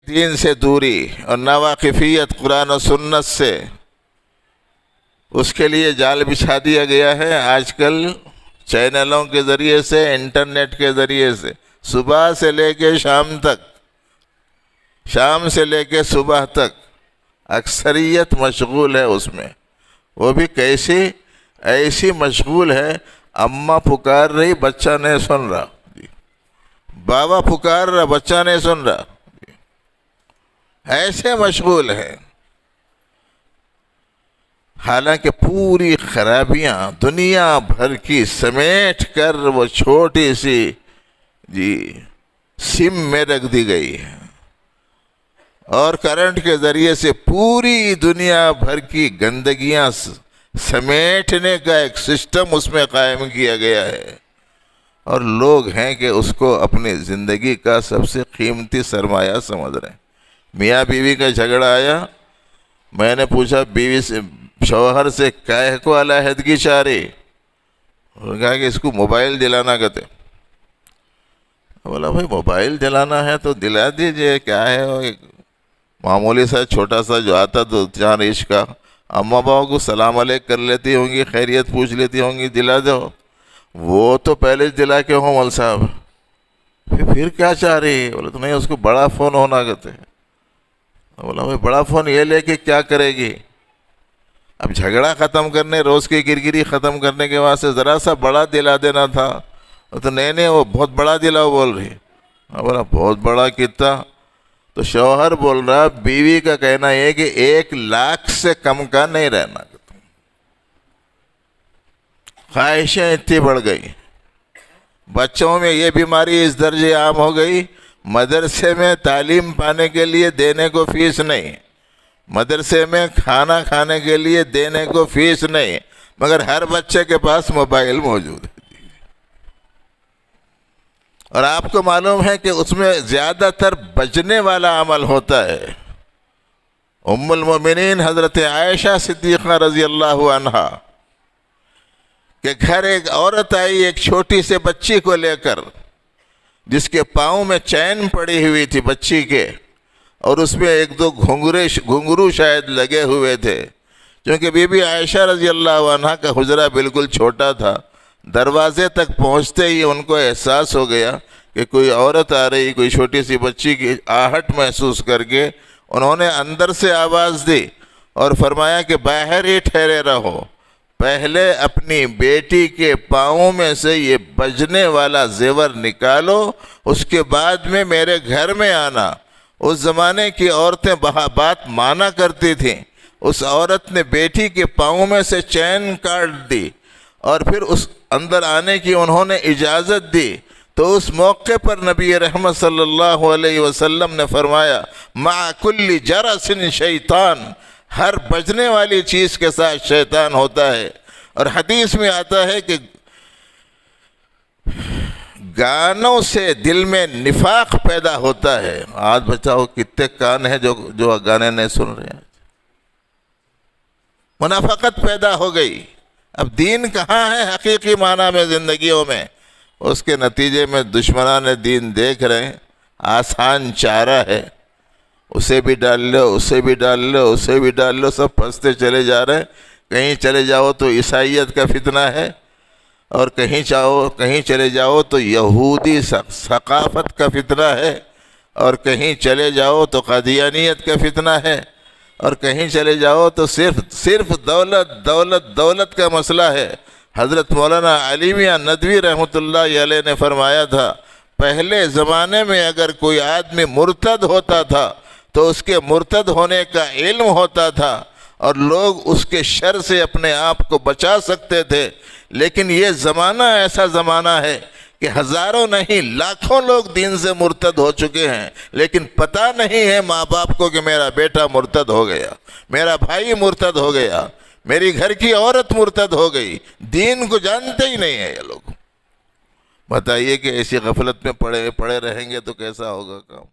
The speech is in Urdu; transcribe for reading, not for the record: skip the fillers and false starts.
دین سے دوری اور ناواقفیت قرآن و سنت سے، اس کے لیے جال بچھا دیا گیا ہے آج کل چینلوں کے ذریعے سے، انٹرنیٹ کے ذریعے سے، صبح سے لے کے شام تک، شام سے لے کے صبح تک اکثریت مشغول ہے اس میں۔ وہ بھی کیسی؟ ایسی مشغول ہے، اماں پکار رہی بچہ نہیں سن رہا، بابا پکار رہا بچہ نہیں سن رہا، ایسے مشغول ہے۔ حالانکہ پوری خرابیاں دنیا بھر کی سمیٹ کر وہ چھوٹی سی سم میں رکھ دی گئی ہے، اور کرنٹ کے ذریعے سے پوری دنیا بھر کی گندگیاں سمیٹنے کا ایک سسٹم اس میں قائم کیا گیا ہے، اور لوگ ہیں کہ اس کو اپنی زندگی کا سب سے قیمتی سرمایہ سمجھ رہے ہیں۔ میاں بیوی کا جھگڑا آیا، میں نے پوچھا بیوی سے، شوہر سے، کاہے کو علیحدگی چاہ رہی؟ انہوں نے کہا کہ اس کو موبائل دلانا کہتے۔ بولا بھائی موبائل دلانا ہے تو دلا دیجئے، کیا ہے وہ ایک معمولی سا چھوٹا سا جو آتا 2-4 انچ کا، اماں باؤ کو سلام علیک کر لیتی ہوں گی، خیریت پوچھ لیتی ہوں گی، دلا دو۔ وہ تو پہلے دلا کے ہوں مول صاحب، پھر کیا چاہ رہی؟ بولا تو نہیں، اس کو بڑا فون ہونا کہتے ہیں۔ بولا بھائی بڑا فون یہ لے کے کیا کرے گی؟ اب جھگڑا ختم کرنے، روز کی گرگری ختم کرنے کے واسطے ذرا سا بڑا دلا دینا تھا۔ تو نہیں وہ بہت بڑا دلاؤ بول رہی۔ بولا بہت بڑا کتنا؟ تو شوہر بول رہا بیوی کا کہنا یہ کہ 1 لاکھ سے کم کا نہیں رہنا۔ خواہشیں اتنی بڑھ گئی، بچوں میں یہ بیماری اس درجے عام ہو گئی، مدرسے میں تعلیم پانے کے لیے دینے کو فیس نہیں، مدرسے میں کھانا کھانے کے لیے دینے کو فیس نہیں، مگر ہر بچے کے پاس موبائل موجود ہے۔ اور آپ کو معلوم ہے کہ اس میں زیادہ تر بچنے والا عمل ہوتا ہے۔ ام المومنین حضرت عائشہ صدیقہ رضی اللہ عنہا کہ گھر ایک عورت آئی ایک چھوٹی سے بچی کو لے کر، جس کے پاؤں میں چین پڑی ہوئی تھی بچی کے، اور اس میں 1-2 گھنگرو شاید لگے ہوئے تھے، کیونکہ بی بی عائشہ رضی اللہ عنہا کا حجرہ بالکل چھوٹا تھا۔ دروازے تک پہنچتے ہی ان کو احساس ہو گیا کہ کوئی عورت آ رہی، کوئی چھوٹی سی بچی کی آہٹ محسوس کر کے انہوں نے اندر سے آواز دی اور فرمایا کہ باہر ہی ٹھہرے رہو، پہلے اپنی بیٹی کے پاؤں میں سے یہ بجنے والا زیور نکالو، اس کے بعد میں میرے گھر میں آنا۔ اس زمانے کی عورتیں بات مانا کرتی تھیں۔ اس عورت نے بیٹی کے پاؤں میں سے چین کاٹ دی اور پھر اس اندر آنے کی انہوں نے اجازت دی۔ تو اس موقع پر نبی رحمت صلی اللہ علیہ وسلم نے فرمایا مع کل جرس شیطان، ہر بجنے والی چیز کے ساتھ شیطان ہوتا ہے۔ اور حدیث میں آتا ہے کہ گانوں سے دل میں نفاق پیدا ہوتا ہے۔ آج بچاؤ کتنے کان ہیں جو گانے نہیں سن رہے ہیں، منافقت پیدا ہو گئی۔ اب دین کہاں ہے حقیقی معنی میں زندگیوں میں؟ اس کے نتیجے میں دشمنان دین دیکھ رہے ہیں، آسان چارہ ہے، اسے بھی ڈال لو، اسے بھی ڈال لو، اسے بھی ڈال لو، سب پھنستے چلے جا رہے ہیں۔ کہیں چلے جاؤ تو عیسائیت کا فتنہ ہے، اور کہیں چلے جاؤ تو یہودی ثقافت کا فتنہ ہے، اور کہیں چلے جاؤ تو قادیانیت کا فتنہ ہے، اور کہیں چلے جاؤ تو صرف دولت کا مسئلہ ہے۔ حضرت مولانا علی میاں ندوی رحمۃ اللہ علیہ نے فرمایا تھا، پہلے زمانے میں اگر کوئی آدمی مرتد ہوتا تھا تو اس کے مرتد ہونے کا علم ہوتا تھا اور لوگ اس کے شر سے اپنے آپ کو بچا سکتے تھے، لیکن یہ زمانہ ایسا زمانہ ہے کہ ہزاروں نہیں لاکھوں لوگ دین سے مرتد ہو چکے ہیں، لیکن پتہ نہیں ہے ماں باپ کو کہ میرا بیٹا مرتد ہو گیا، میرا بھائی مرتد ہو گیا، میری گھر کی عورت مرتد ہو گئی۔ دین کو جانتے ہی نہیں ہیں یہ لوگ۔ بتائیے کہ ایسی غفلت میں پڑے رہیں گے تو کیسا ہوگا کام؟